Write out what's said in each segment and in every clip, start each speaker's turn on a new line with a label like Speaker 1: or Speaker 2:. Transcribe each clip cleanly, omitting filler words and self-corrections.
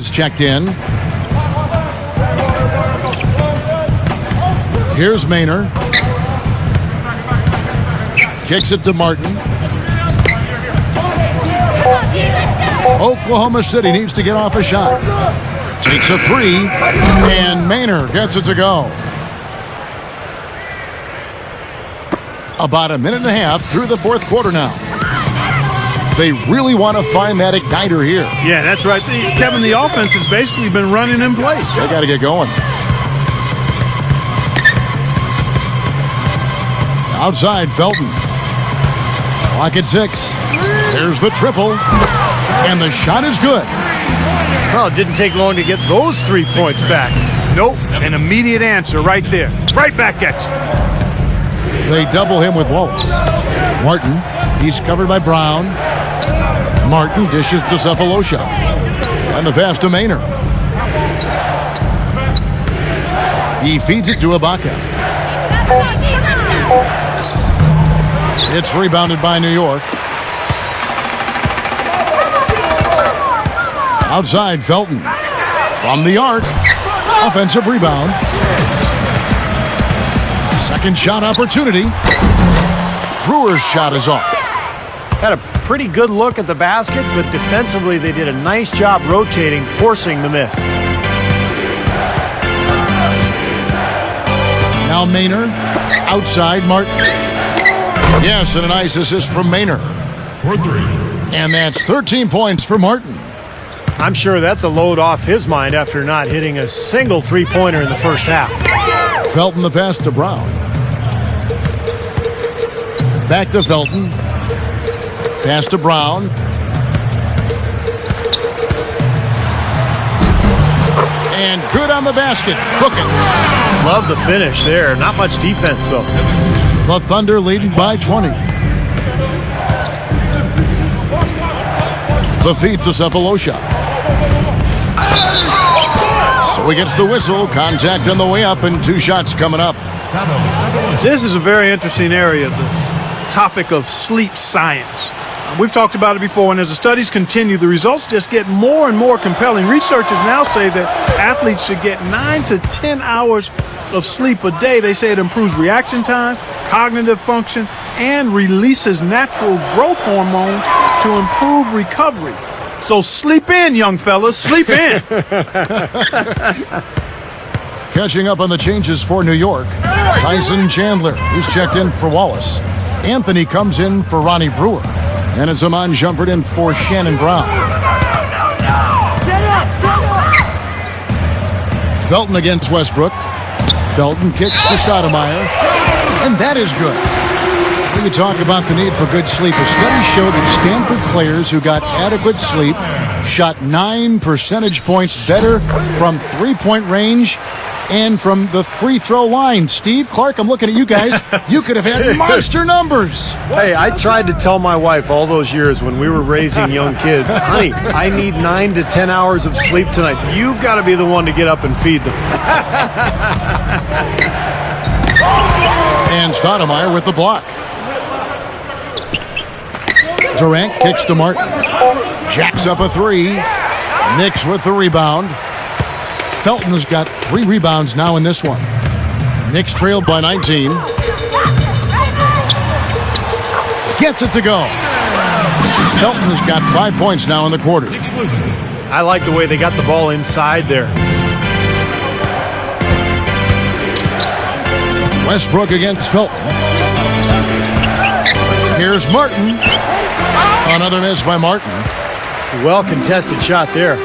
Speaker 1: gets checked in. Here's Maynard. Kicks it to Martin. Oklahoma City needs to get off a shot. Takes a three, and Maynard gets it to go. About a minute and a half through the fourth quarter now. They really want to find that igniter here.
Speaker 2: Yeah, that's right. Kevin, the offense has basically been running in place.
Speaker 1: They got to get going. Outside, Felton. Clock at 6. There's the triple. And the shot is good.
Speaker 3: Well, it didn't take long to get those 3 points back.
Speaker 2: Nope. An immediate answer right there. Right back at you.
Speaker 1: They double him with Wallace. Martin, he's covered by Brown. Martin dishes to Cephalosha. And the pass to Maynard. He feeds it to Ibaka. It's rebounded by New York. Outside, Felton. From the arc. Offensive rebound. Second shot opportunity. Brewer's shot is off.
Speaker 3: Had a pretty good look at the basket, but defensively they did a nice job rotating, forcing the miss.
Speaker 1: Now Maynard. Outside, Martin. Yes, and a nice assist from Maynard. And that's 13 points for Martin.
Speaker 3: I'm sure that's a load off his mind after not hitting a single three-pointer in the first half.
Speaker 1: Felton the pass to Brown. Back to Felton. Pass to Brown. And good on the basket. Hook it.
Speaker 3: Love the finish there. Not much defense, though.
Speaker 1: The Thunder leading by 20. The feed to Cephalosha. So he gets the whistle. Contact on the way up and 2 shots coming up.
Speaker 2: This is a very interesting area, the topic of sleep science. We've talked about it before, and as the studies continue, the results just get more and more compelling. Researchers now say that athletes should get 9 to 10 hours of sleep a day. They say it improves reaction time, cognitive function, and releases natural growth hormones to improve recovery. So sleep in, young fellas, sleep in.
Speaker 1: Catching up on the changes for New York. Tyson Chandler, who's checked in for Wallace. Anthony comes in for Ronnie Brewer. And it's Amon Shumpert in for Shannon Brown. Felton against Westbrook. Felton kicks to Stoudemire. And that is good. When you talk about the need for good sleep, a study showed that Stanford players who got adequate sleep shot 9 percentage points better from three-point range and from the free throw line. Steve, Clark, I'm looking at you guys. You could have had monster numbers.
Speaker 3: Hey, I tried to tell my wife all those years when we were raising young kids, honey, I need 9 to 10 hours of sleep tonight. You've got to be the one to get up and feed them.
Speaker 1: And Stoudemire with the block. Durant kicks to Martin. Jacks up a 3. Knicks with the rebound. Felton has got 3 rebounds now in this one. Knicks trailed by 19. Gets it to go. Felton has got 5 points now in the quarter.
Speaker 3: I like the way they got the ball inside there.
Speaker 1: Westbrook against Felton. Here's Martin. Another miss by Martin.
Speaker 3: Well contested shot there.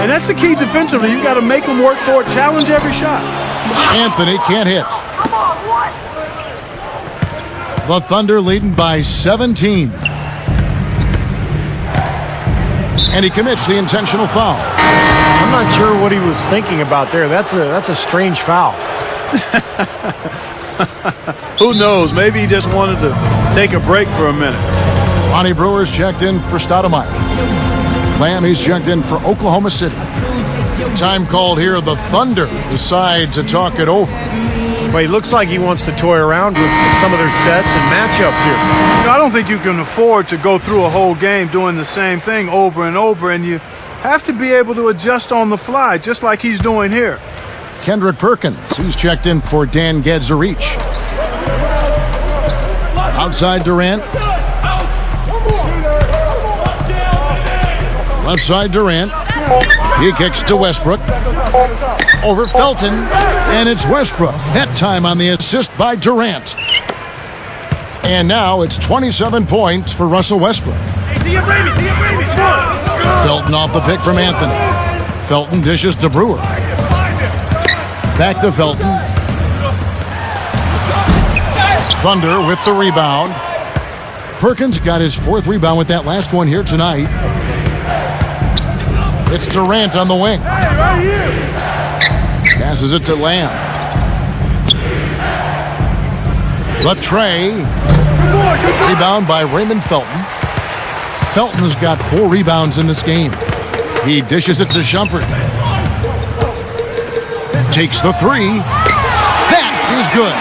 Speaker 2: And that's the key defensively. You've got to make them work for it, challenge every shot.
Speaker 1: Anthony can't hit. The Thunder leading by 17. And he commits the intentional foul.
Speaker 3: I'm not sure what he was thinking about there. That's a strange foul.
Speaker 2: Who knows? Maybe he just wanted to take a break for a minute.
Speaker 1: Ronnie Brewer's checked in for Stoudemire. Lamb, he's checked in for Oklahoma City. Time called here. The Thunder decide to talk it over.
Speaker 3: Well, he looks like he wants to toy around with some of their sets and matchups here.
Speaker 2: You know, I don't think you can afford to go through a whole game doing the same thing over and over, and you have to be able to adjust on the fly, just like he's doing here.
Speaker 1: Kendrick Perkins, he's checked in for Dan Gadzarich. Outside Durant. Left side Durant. He kicks to Westbrook. Over Felton. And it's Westbrook. That time on the assist by Durant. And now it's 27 points for Russell Westbrook. Felton off the pick from Anthony. Felton dishes to Brewer. Back to Felton. Thunder with the rebound. Perkins got his 4th rebound with that last one here tonight. It's Durant on the wing. Passes it to Lamb. Latrey. Rebound by Raymond Felton. Felton's got 4 rebounds in this game. He dishes it to Shumpert. Takes the 3. That is good.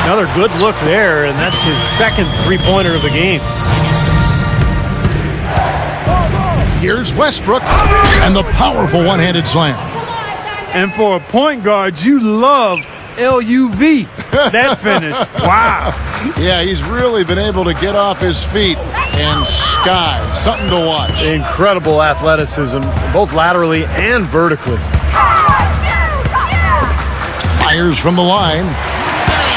Speaker 3: Another good look there, and that's his 2nd three-pointer of the game.
Speaker 1: Here's Westbrook and the powerful one-handed slam.
Speaker 2: And for a point guard, you love LUV. That finish. Wow.
Speaker 1: Yeah, he's really been able to get off his feet and sky. Something to watch.
Speaker 3: Incredible athleticism, both laterally and vertically.
Speaker 1: Fires from the line.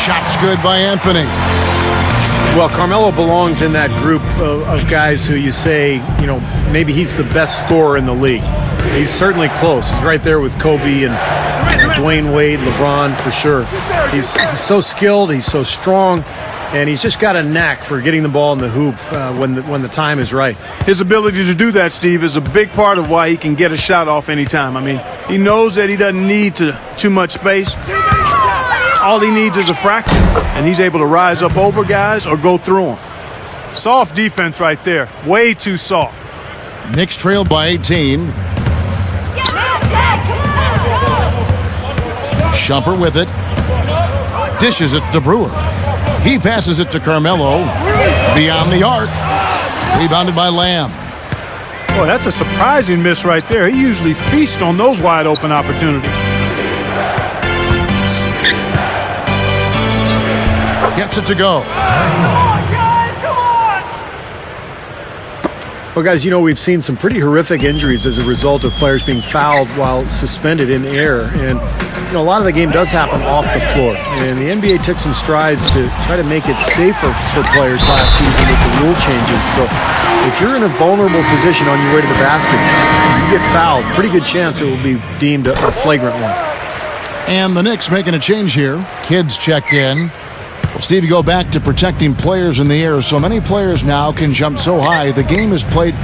Speaker 1: Shots good by Anthony.
Speaker 3: Well, Carmelo belongs in that group of guys who you say, you know, maybe he's the best scorer in the league. He's certainly close. He's right there with Kobe and Dwayne Wade, LeBron, for sure. He's so skilled, he's so strong, and he's just got a knack for getting the ball in the hoop when the time is right.
Speaker 2: His ability to do that, Steve, is a big part of why he can get a shot off anytime. I mean, he knows that he doesn't need too much space. All he needs is a fraction, and he's able to rise up over guys or go through them. Soft defense right there. Way too soft.
Speaker 1: Knicks trail by 18. Shumpert with it. Dishes it to Brewer. He passes it to Carmelo. Beyond the arc. Rebounded by Lamb.
Speaker 2: Boy, that's a surprising miss right there. He usually feasts on those wide open opportunities.
Speaker 1: Gets it to go.
Speaker 3: Well, guys, you know, we've seen some pretty horrific injuries as a result of players being fouled while suspended in air. And, you know, a lot of the game does happen off the floor. And the NBA took some strides to try to make it safer for players last season with the rule changes. So if you're in a vulnerable position on your way to the basket, you get fouled, pretty good chance it will be deemed a flagrant one.
Speaker 1: And the Knicks making a change here. Kids checked in. Well, Steve, you go back to protecting players in the air. So many players now can jump so high. The game is played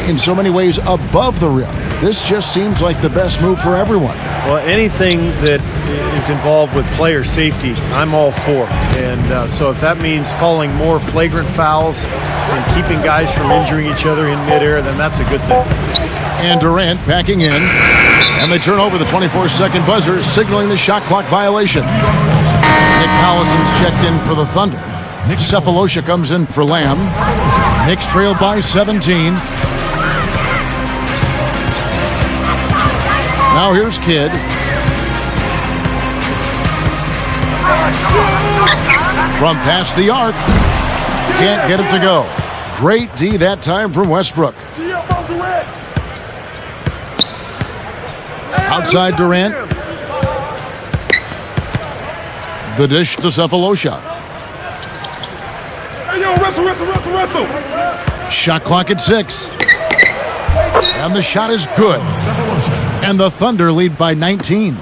Speaker 1: in so many ways above the rim. This just seems like the best move for everyone.
Speaker 3: Well, anything that is involved with player safety, I'm all for. And so if that means calling more flagrant fouls and keeping guys from injuring each other in midair, then that's a good thing.
Speaker 1: And Durant backing in. And they turn over the 24-second buzzer, signaling the shot clock violation. Nick Collison's checked in for the Thunder. Cephalosha comes in for Lamb. Knicks trail by 17. Now here's Kidd. From past the arc. Can't get it to go. Great D that time from Westbrook. Outside Durant. The dish to Cephalosha.
Speaker 4: Hey, yo, wrestle.
Speaker 1: Shot clock at 6. And the shot is good. And the Thunder lead by 19.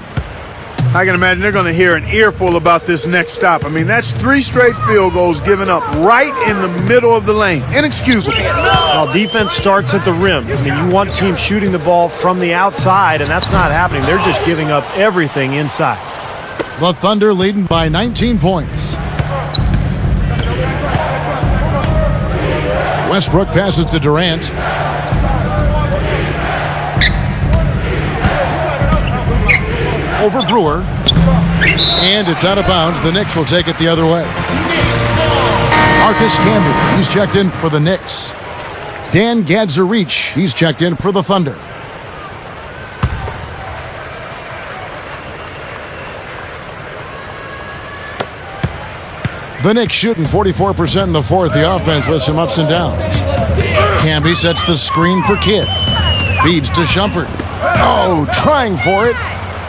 Speaker 2: I can imagine they're going to hear an earful about this next stop. I mean, that's 3 straight field goals given up right in the middle of the lane. Inexcusable.
Speaker 3: Well, defense starts at the rim. I mean, you want teams shooting the ball from the outside, and that's not happening. They're just giving up everything inside.
Speaker 1: The Thunder leading by 19 points. Westbrook passes to Durant. Over Brewer. And it's out of bounds. The Knicks will take it the other way. Marcus Camby, he's checked in for the Knicks. Dan Gadzarich, he's checked in for the Thunder. The Knicks shooting 44% in the fourth. The offense with some ups and downs. Camby sets the screen for Kidd. Feeds to Shumpert. Oh, trying for it.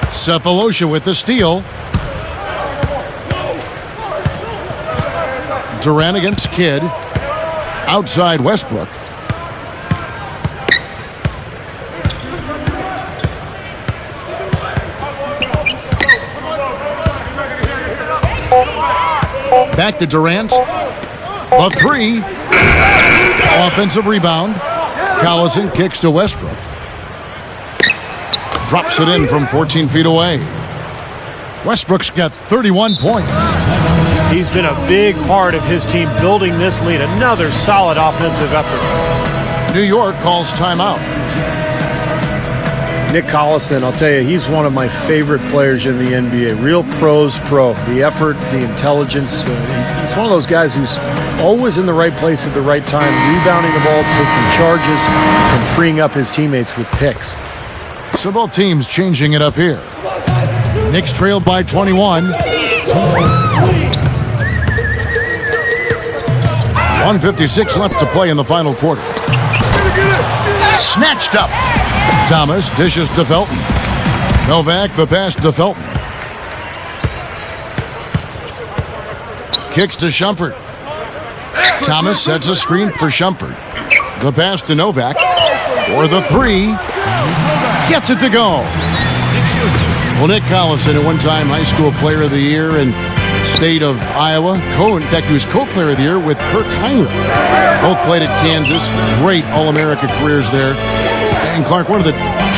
Speaker 1: Cephalosha with the steal. Durant against Kidd. Outside Westbrook. Back to Durant. The three. Offensive rebound. Collison kicks to Westbrook. Drops it in from 14 feet away. Westbrook's got 31 points.
Speaker 3: He's been a big part of his team building this lead. Another solid offensive effort.
Speaker 1: New York calls timeout.
Speaker 3: Nick Collison, I'll tell you, he's one of my favorite players in the NBA. Real pros pro. The effort, the intelligence. He's one of those guys who's always in the right place at the right time, rebounding the ball, taking charges, and freeing up his teammates with picks.
Speaker 1: So both teams changing it up here. Knicks trailed by 21. 1:56 left to play in the final quarter. Snatched up. Thomas dishes to Felton. Novak the pass to Felton. Kicks to Shumpert. Thomas sets a screen for Shumpert. The pass to Novak. For the three. Gets it to go. Well, Nick Collison, at one time high school player of the year in the state of Iowa. In fact, he was co-player of the year with Kirk Heinrich. Both played at Kansas. Great All-America careers there. And Clark, one of the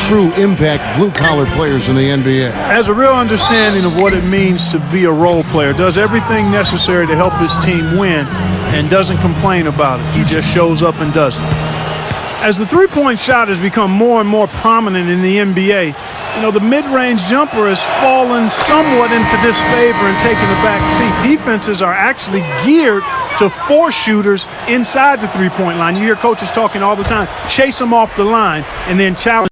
Speaker 1: true impact blue-collar players in the NBA.
Speaker 2: Has a real understanding of what it means to be a role player. Does everything necessary to help his team win and doesn't complain about it. He just shows up and does it. As the three-point shot has become more and more prominent in the NBA, the mid-range jumper has fallen somewhat into disfavor and taken a back seat. Defenses are actually geared to force shooters inside the three-point line. You hear coaches talking all the time, chase them off the line and then challenge